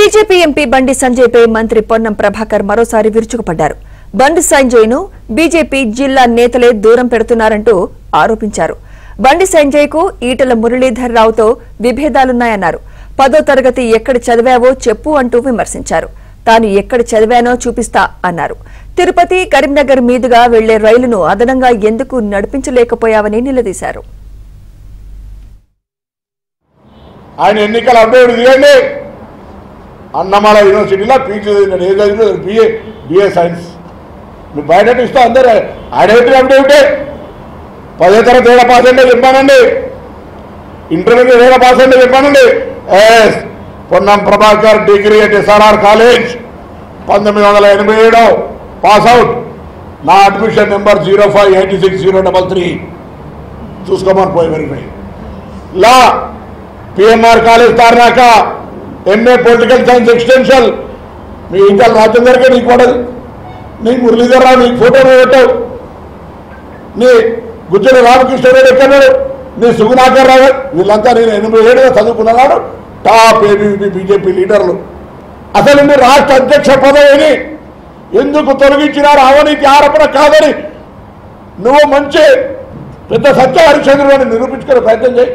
BJP MP బండి సంజయ్పై మంత్రి పొన్నం ప్రభాకర్ మరోసారి విరుచుకుపడ్డారు. బండి సంజయ్ను బీజేపీ జిల్లా నేతలే దూరం పెడుతున్నారంటూ ఆరోపించారు. బండి సంజయ్కు ఈటల మురళీధర్ రావుతో విభేదాలున్నాయన్నారు. 10వ తరగతి ఎక్కడ చదివావో చెప్పు అంటూ విమర్శించారు. తాను ఎక్కడ చదివానో చూపిస్తా అన్నారు. తిరుపతి, కరీంనగర్ మీదుగా వెళ్లే రైలును అదనంగా ఎందుకు నడిపించలేకపోయావని నిలదీశారు. ఆయన ఎన్నికల అప్డేట్ తీయండి. అన్నమాల యూనివర్సిటీలో పీజీ చదివిన బిఏ సైన్స్ మీరు బయట ఇస్తా అందరూ ఆయన అప్డేటే 10వ తరగతి ఏడ పాస్ అంటే చెప్పానండి, ఇంటర్మీడియట్ ఏడ పాస్ అంటే చెప్పానండి. Ponnam Prabhakar degree at SRR college 1987 pass out. నా అడ్మిషన్ నెంబర్ 058603 చూసుకోమని పోయి verify. Law PMR college Tarnaka MA political science extension మీ ఇంకా రాజేందర్కే నీకు పడదు, నీకు మురళీధర్ రావు నీకు ఫోటో పెట్టావు, నీ గుజ్జల రామకృష్ణారెడ్డి ఎక్కడాడు, నీ సుగుణాకర్ రావు, వీళ్ళంతా నేను 87గా చదువుకున్నాడు టాప్ ఏబీవీపీ బీజేపీ లీడర్లు. అసలు మీరు రాష్ట్ర అధ్యక్ష పదవిని ఎందుకు తొలగించినారు? అవినీతి ఆరోపణ కాదని నువ్వు మంచి పెద్ద సత్య హరిశ్చంద్రుడు అని నిరూపించుకునే ప్రయత్నం చేయి.